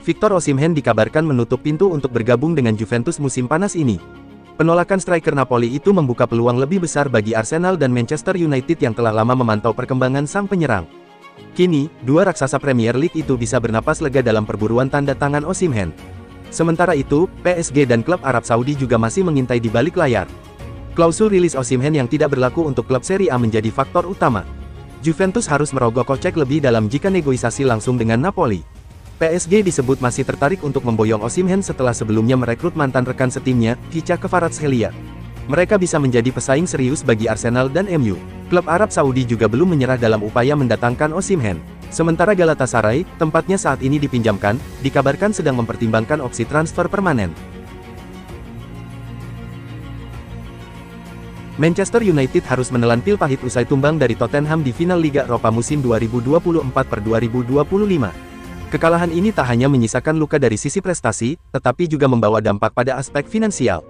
Victor Osimhen dikabarkan menutup pintu untuk bergabung dengan Juventus musim panas ini. Penolakan striker Napoli itu membuka peluang lebih besar bagi Arsenal dan Manchester United yang telah lama memantau perkembangan sang penyerang. Kini, dua raksasa Premier League itu bisa bernapas lega dalam perburuan tanda tangan Osimhen. Sementara itu, PSG dan klub Arab Saudi juga masih mengintai di balik layar. Klausul rilis Osimhen yang tidak berlaku untuk klub Serie A menjadi faktor utama. Juventus harus merogoh kocek lebih dalam jika negosiasi langsung dengan Napoli. PSG disebut masih tertarik untuk memboyong Osimhen setelah sebelumnya merekrut mantan rekan setimnya, Khicca Kvaratskhelia. Mereka bisa menjadi pesaing serius bagi Arsenal dan MU. Klub Arab Saudi juga belum menyerah dalam upaya mendatangkan Osimhen. Sementara Galatasaray, tempatnya saat ini dipinjamkan, dikabarkan sedang mempertimbangkan opsi transfer permanen. Manchester United harus menelan pil pahit usai tumbang dari Tottenham di final Liga Eropa musim 2024-2025. Kekalahan ini tak hanya menyisakan luka dari sisi prestasi, tetapi juga membawa dampak pada aspek finansial.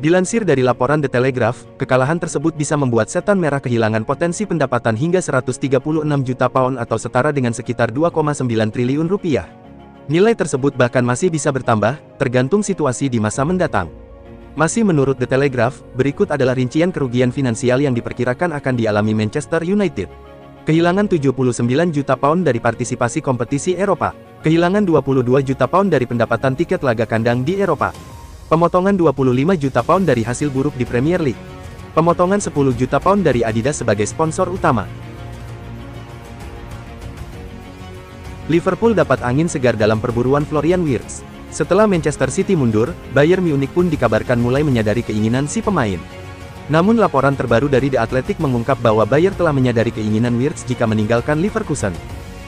Dilansir dari laporan The Telegraph, kekalahan tersebut bisa membuat Setan Merah kehilangan potensi pendapatan hingga 136 juta pound atau setara dengan sekitar 2,9 triliun rupiah. Nilai tersebut bahkan masih bisa bertambah, tergantung situasi di masa mendatang. Masih menurut The Telegraph, berikut adalah rincian kerugian finansial yang diperkirakan akan dialami Manchester United. Kehilangan 79 juta pound dari partisipasi kompetisi Eropa. Kehilangan 22 juta pound dari pendapatan tiket laga kandang di Eropa. Pemotongan 25 juta pound dari hasil buruk di Premier League. Pemotongan 10 juta pound dari Adidas sebagai sponsor utama. Liverpool dapat angin segar dalam perburuan Florian Wirtz. Setelah Manchester City mundur, Bayern Munich pun dikabarkan mulai menyadari keinginan si pemain. Namun laporan terbaru dari The Athletic mengungkap bahwa Bayern telah menyadari keinginan Wirtz jika meninggalkan Leverkusen.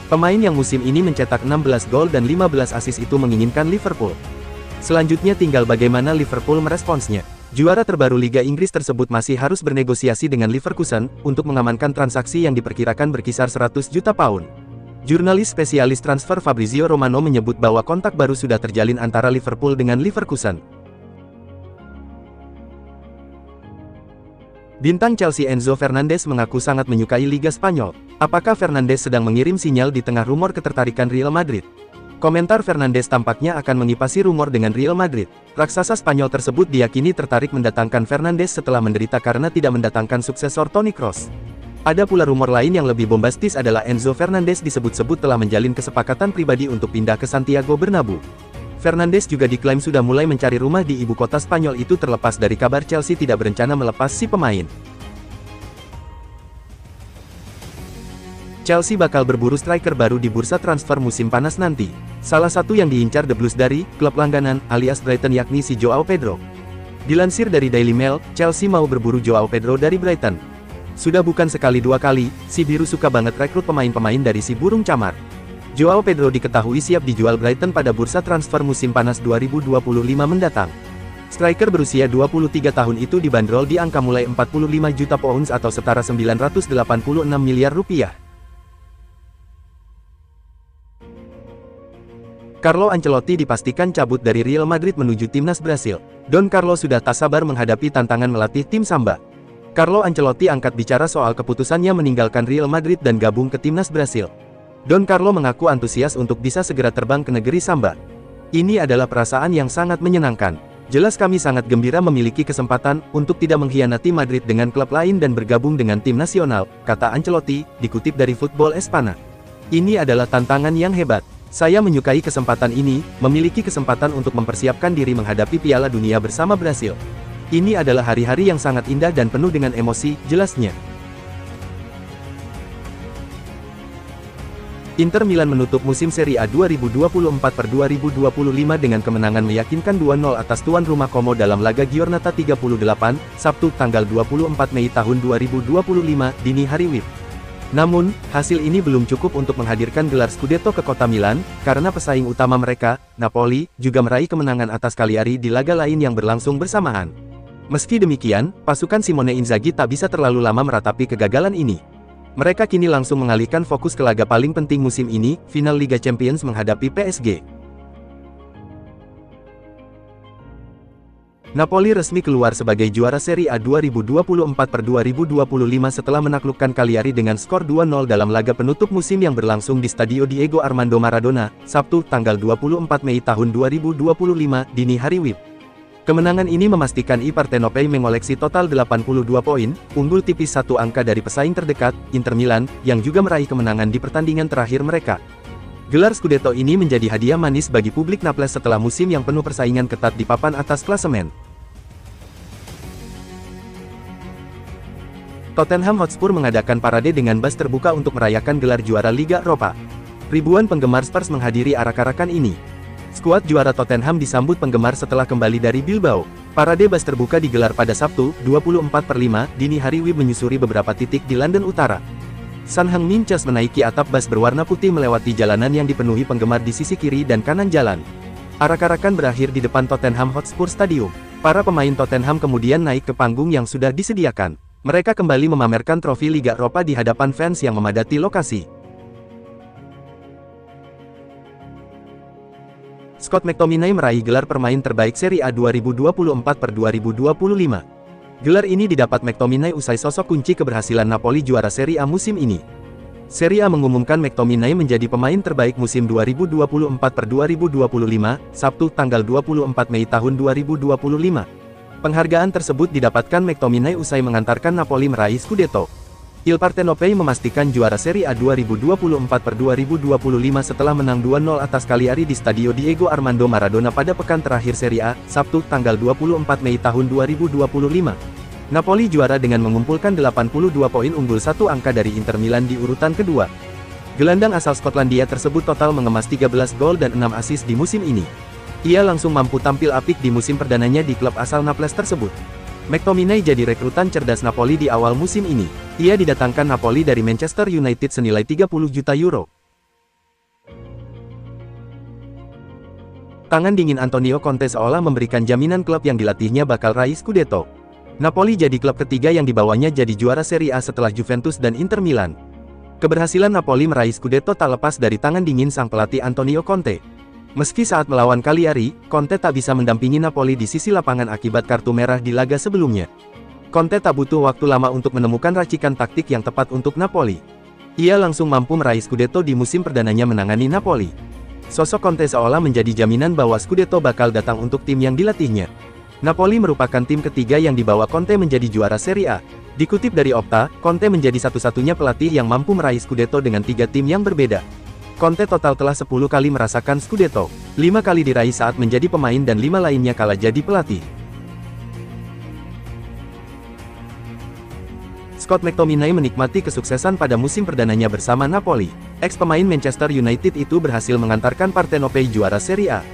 Pemain yang musim ini mencetak 16 gol dan 15 assist itu menginginkan Liverpool. Selanjutnya tinggal bagaimana Liverpool meresponsnya. Juara terbaru Liga Inggris tersebut masih harus bernegosiasi dengan Leverkusen untuk mengamankan transaksi yang diperkirakan berkisar 100 juta pound. Jurnalis spesialis transfer Fabrizio Romano menyebut bahwa kontak baru sudah terjalin antara Liverpool dengan Leverkusen. Bintang Chelsea Enzo Fernandez mengaku sangat menyukai Liga Spanyol. Apakah Fernandes sedang mengirim sinyal di tengah rumor ketertarikan Real Madrid? Komentar Fernandes tampaknya akan mengipasi rumor dengan Real Madrid. Raksasa Spanyol tersebut diyakini tertarik mendatangkan Fernandes setelah menderita karena tidak mendatangkan suksesor Toni Kroos. Ada pula rumor lain yang lebih bombastis adalah Enzo Fernandes disebut-sebut telah menjalin kesepakatan pribadi untuk pindah ke Santiago Bernabeu. Fernandes juga diklaim sudah mulai mencari rumah di ibu kota Spanyol itu terlepas dari kabar Chelsea tidak berencana melepas si pemain. Chelsea bakal berburu striker baru di bursa transfer musim panas nanti. Salah satu yang diincar The Blues dari klub langganan alias Brighton yakni si Joao Pedro. Dilansir dari Daily Mail, Chelsea mau berburu Joao Pedro dari Brighton. Sudah bukan sekali dua kali, si biru suka banget rekrut pemain-pemain dari si burung camar. Joao Pedro diketahui siap dijual Brighton pada bursa transfer musim panas 2025 mendatang. Striker berusia 23 tahun itu dibanderol di angka mulai 45 juta pounds atau setara 986 miliar rupiah. Carlo Ancelotti dipastikan cabut dari Real Madrid menuju timnas Brasil. Don Carlo sudah tak sabar menghadapi tantangan melatih tim Samba. Carlo Ancelotti angkat bicara soal keputusannya meninggalkan Real Madrid dan gabung ke timnas Brasil. Don Carlo mengaku antusias untuk bisa segera terbang ke negeri Samba. Ini adalah perasaan yang sangat menyenangkan. Jelas kami sangat gembira memiliki kesempatan untuk tidak mengkhianati Madrid dengan klub lain dan bergabung dengan tim nasional, kata Ancelotti, dikutip dari Football Espana. Ini adalah tantangan yang hebat. Saya menyukai kesempatan ini, memiliki kesempatan untuk mempersiapkan diri menghadapi Piala Dunia bersama Brasil. Ini adalah hari-hari yang sangat indah dan penuh dengan emosi, jelasnya. Inter Milan menutup musim Serie A 2024-2025 dengan kemenangan meyakinkan 2-0 atas tuan rumah Como dalam laga Giornata 38, Sabtu tanggal 24 Mei tahun 2025, dini hari WIB. Namun, hasil ini belum cukup untuk menghadirkan gelar Scudetto ke kota Milan, karena pesaing utama mereka, Napoli, juga meraih kemenangan atas Cagliari di laga lain yang berlangsung bersamaan. Meski demikian, pasukan Simone Inzaghi tak bisa terlalu lama meratapi kegagalan ini. Mereka kini langsung mengalihkan fokus ke laga paling penting musim ini, final Liga Champions menghadapi PSG. Napoli resmi keluar sebagai juara Serie A 2024-2025 setelah menaklukkan Cagliari dengan skor 2-0 dalam laga penutup musim yang berlangsung di Stadio Diego Armando Maradona, Sabtu, tanggal 24 Mei tahun 2025, dini hari WIB. Kemenangan ini memastikan I Partenopei mengoleksi total 82 poin, unggul tipis satu angka dari pesaing terdekat, Inter Milan, yang juga meraih kemenangan di pertandingan terakhir mereka. Gelar Scudetto ini menjadi hadiah manis bagi publik Naples setelah musim yang penuh persaingan ketat di papan atas klasemen. Tottenham Hotspur mengadakan parade dengan bas terbuka untuk merayakan gelar juara Liga Eropa. Ribuan penggemar Spurs menghadiri arak-arakan ini. Skuad juara Tottenham disambut penggemar setelah kembali dari Bilbao. Parade bas terbuka digelar pada Sabtu, 24/5, dini hari WIB menyusuri beberapa titik di London Utara. Sun Heung-min menaiki atap bas berwarna putih melewati jalanan yang dipenuhi penggemar di sisi kiri dan kanan jalan. Arak-arakan berakhir di depan Tottenham Hotspur Stadium. Para pemain Tottenham kemudian naik ke panggung yang sudah disediakan. Mereka kembali memamerkan trofi Liga Eropa di hadapan fans yang memadati lokasi. Scott McTominay meraih gelar pemain terbaik Serie A 2024-2025. Gelar ini didapat McTominay usai sosok kunci keberhasilan Napoli juara Serie A musim ini. Serie A mengumumkan McTominay menjadi pemain terbaik musim 2024-2025, Sabtu, tanggal 24 Mei tahun 2025. Penghargaan tersebut didapatkan McTominay usai mengantarkan Napoli meraih Scudetto. Il Partenopei memastikan juara Serie A 2024-2025 setelah menang 2-0 atas Cagliari di Stadio Diego Armando Maradona pada pekan terakhir Serie A, Sabtu, tanggal 24 Mei tahun 2025. Napoli juara dengan mengumpulkan 82 poin, unggul satu angka dari Inter Milan di urutan kedua. Gelandang asal Skotlandia tersebut total mengemas 13 gol dan 6 assist di musim ini. Ia langsung mampu tampil apik di musim perdananya di klub asal Naples tersebut. McTominay jadi rekrutan cerdas Napoli di awal musim ini. Ia didatangkan Napoli dari Manchester United senilai 30 juta euro. Tangan dingin Antonio Conte seolah memberikan jaminan klub yang dilatihnya bakal raih Scudetto. Napoli jadi klub ketiga yang dibawanya jadi juara Serie A setelah Juventus dan Inter Milan. Keberhasilan Napoli meraih Scudetto tak lepas dari tangan dingin sang pelatih Antonio Conte. Meski saat melawan Cagliari, Conte tak bisa mendampingi Napoli di sisi lapangan akibat kartu merah di laga sebelumnya. Conte tak butuh waktu lama untuk menemukan racikan taktik yang tepat untuk Napoli. Ia langsung mampu meraih Scudetto di musim perdananya menangani Napoli. Sosok Conte seolah menjadi jaminan bahwa Scudetto bakal datang untuk tim yang dilatihnya. Napoli merupakan tim ketiga yang dibawa Conte menjadi juara Serie A. Dikutip dari Opta, Conte menjadi satu-satunya pelatih yang mampu meraih Scudetto dengan 3 tim yang berbeda. Conte total telah 10 kali merasakan Scudetto, 5 kali diraih saat menjadi pemain dan 5 lainnya kala jadi pelatih. Scott McTominay menikmati kesuksesan pada musim perdananya bersama Napoli. Ex-pemain Manchester United itu berhasil mengantarkan Partenopei juara Serie A.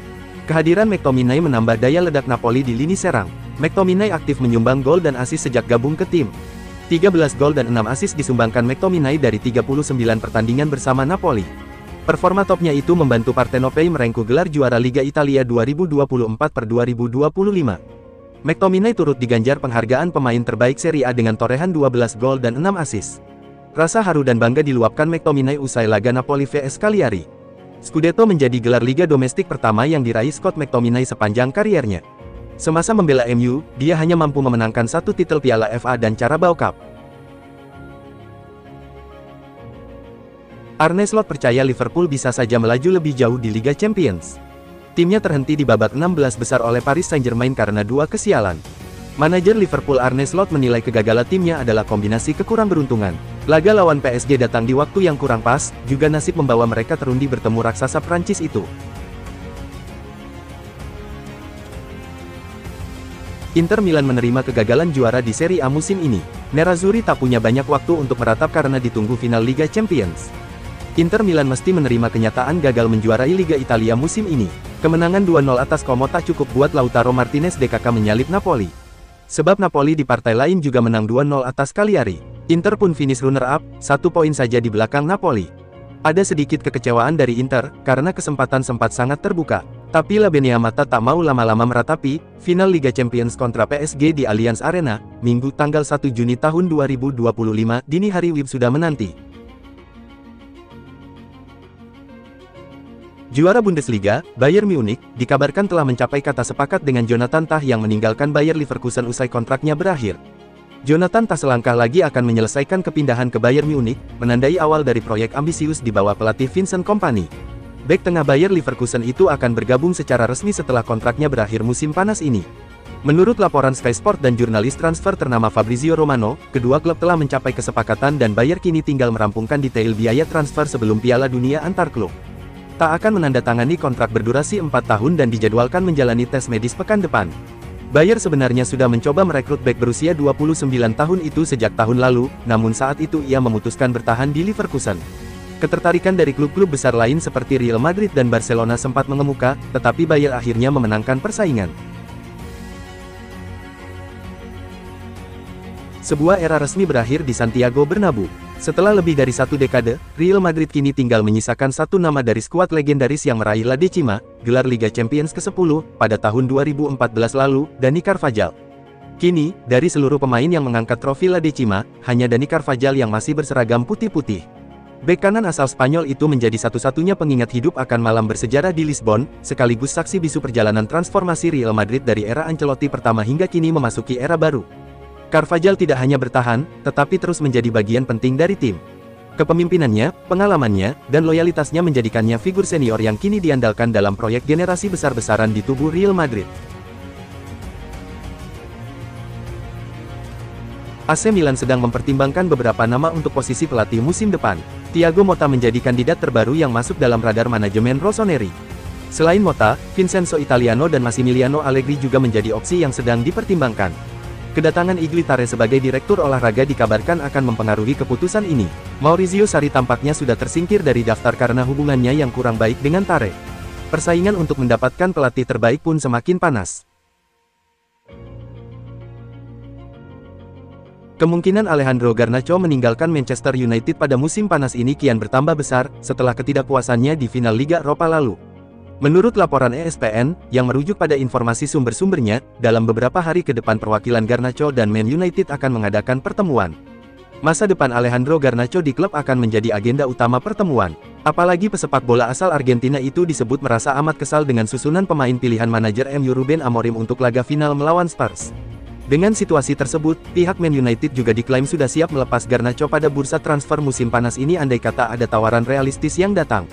Kehadiran McTominay menambah daya ledak Napoli di lini serang. McTominay aktif menyumbang gol dan assist sejak gabung ke tim. 13 gol dan 6 assist disumbangkan McTominay dari 39 pertandingan bersama Napoli. Performa topnya itu membantu Partenopei merengkuh gelar juara Liga Italia 2024-2025. McTominay turut diganjar penghargaan pemain terbaik Serie A dengan torehan 12 gol dan 6 assist. Rasa haru dan bangga diluapkan McTominay usai laga Napoli vs Cagliari. Scudetto menjadi gelar liga domestik pertama yang diraih Scott McTominay sepanjang kariernya. Semasa membela MU, dia hanya mampu memenangkan 1 titel Piala FA dan Carabao Cup. Arne Slot percaya Liverpool bisa saja melaju lebih jauh di Liga Champions. Timnya terhenti di babak 16 besar oleh Paris Saint-Germain karena 2 kesialan. Manajer Liverpool Arne Slot menilai kegagalan timnya adalah kombinasi kekurangberuntungan. Laga lawan PSG datang di waktu yang kurang pas, juga nasib membawa mereka terundi bertemu raksasa Prancis itu. Inter Milan menerima kegagalan juara di Serie A musim ini. Nerazzurri tak punya banyak waktu untuk meratap karena ditunggu final Liga Champions. Inter Milan mesti menerima kenyataan gagal menjuarai Liga Italia musim ini. Kemenangan 2-0 atas Como tak cukup buat Lautaro Martinez DKK menyalip Napoli. Sebab Napoli di partai lain juga menang 2-0 atas Cagliari. Inter pun finish runner-up, 1 poin saja di belakang Napoli. Ada sedikit kekecewaan dari Inter, karena kesempatan sempat sangat terbuka. Tapi La Beniamata tak mau lama-lama meratapi, final Liga Champions kontra PSG di Allianz Arena, Minggu tanggal 1 Juni tahun 2025, dini hari WIB sudah menanti. Juara Bundesliga, Bayern Munich, dikabarkan telah mencapai kata sepakat dengan Jonathan Tah yang meninggalkan Bayer Leverkusen usai kontraknya berakhir. Jonathan Tah selangkah lagi akan menyelesaikan kepindahan ke Bayern Munich, menandai awal dari proyek ambisius di bawah pelatih Vincent Kompany. Bek tengah Bayer Leverkusen itu akan bergabung secara resmi setelah kontraknya berakhir musim panas ini. Menurut laporan Sky Sport dan jurnalis transfer ternama Fabrizio Romano, kedua klub telah mencapai kesepakatan dan Bayer kini tinggal merampungkan detail biaya transfer sebelum Piala Dunia antar klub. Tak akan menandatangani kontrak berdurasi 4 tahun dan dijadwalkan menjalani tes medis pekan depan. Bayer sebenarnya sudah mencoba merekrut bek berusia 29 tahun itu sejak tahun lalu, namun saat itu ia memutuskan bertahan di Leverkusen. Ketertarikan dari klub-klub besar lain seperti Real Madrid dan Barcelona sempat mengemuka, tetapi Bayer akhirnya memenangkan persaingan. Sebuah era resmi berakhir di Santiago Bernabeu. Setelah lebih dari 1 dekade, Real Madrid kini tinggal menyisakan satu nama dari skuad legendaris yang meraih La Decima, gelar Liga Champions ke-10, pada tahun 2014 lalu, Dani Carvajal. Kini, dari seluruh pemain yang mengangkat trofi La Decima, hanya Dani Carvajal yang masih berseragam putih-putih. Bek kanan asal Spanyol itu menjadi satu-satunya pengingat hidup akan malam bersejarah di Lisbon, sekaligus saksi bisu perjalanan transformasi Real Madrid dari era Ancelotti pertama hingga kini memasuki era baru. Carvajal tidak hanya bertahan, tetapi terus menjadi bagian penting dari tim. Kepemimpinannya, pengalamannya, dan loyalitasnya menjadikannya figur senior yang kini diandalkan dalam proyek generasi besar-besaran di tubuh Real Madrid. AC Milan sedang mempertimbangkan beberapa nama untuk posisi pelatih musim depan. Thiago Motta menjadi kandidat terbaru yang masuk dalam radar manajemen Rossoneri. Selain Motta, Vincenzo Italiano dan Massimiliano Allegri juga menjadi opsi yang sedang dipertimbangkan. Kedatangan Iglitare sebagai direktur olahraga dikabarkan akan mempengaruhi keputusan ini. Maurizio Sarri tampaknya sudah tersingkir dari daftar karena hubungannya yang kurang baik dengan Tare. Persaingan untuk mendapatkan pelatih terbaik pun semakin panas. Kemungkinan Alejandro Garnacho meninggalkan Manchester United pada musim panas ini kian bertambah besar, setelah ketidakpuasannya di final Liga Eropa lalu. Menurut laporan ESPN, yang merujuk pada informasi sumber-sumbernya, dalam beberapa hari ke depan perwakilan Garnacho dan Man United akan mengadakan pertemuan. Masa depan Alejandro Garnacho di klub akan menjadi agenda utama pertemuan. Apalagi pesepak bola asal Argentina itu disebut merasa amat kesal dengan susunan pemain pilihan manajer MU Ruben Amorim untuk laga final melawan Spurs. Dengan situasi tersebut, pihak Man United juga diklaim sudah siap melepas Garnacho pada bursa transfer musim panas ini andai kata ada tawaran realistis yang datang.